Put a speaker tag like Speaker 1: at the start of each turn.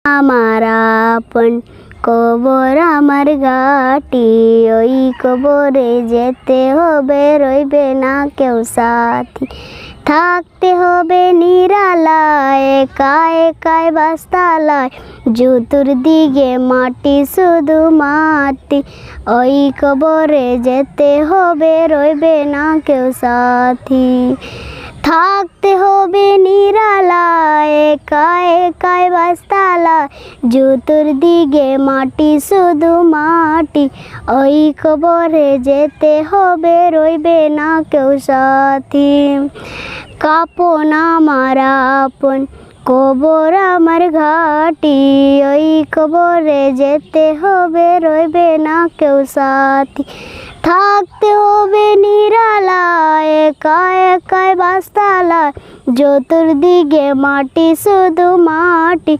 Speaker 1: আমার আপন কবর আমার ঘাটি, ওই কবরে যেতে হবে, রইবে না কেউ সাথী। থাকতে হবে নিরালায়, একা একাই বাসতালায়, চতুর্দিকে মাটি শুধু মাটি। ওই কবরে যেতে হবে, রইবে না কেউ সাথী। থাকতে হবে নিরালায়, একা একাই বাসতালায়, চতুর্দিকে মাটি শুধু মাটি। ওই কবরে যেতে হবে, রইবে না কেউ সাথী। কাপন আমার আপন কবর আমার ঘাটি, ওই কবরে যেতে হবে, রইবে না কেউ সাথী। থাকতে হবে নিরালায়, একা একাই বাসতালায়, চতুর্দিকে মাটি শুধু মাটি।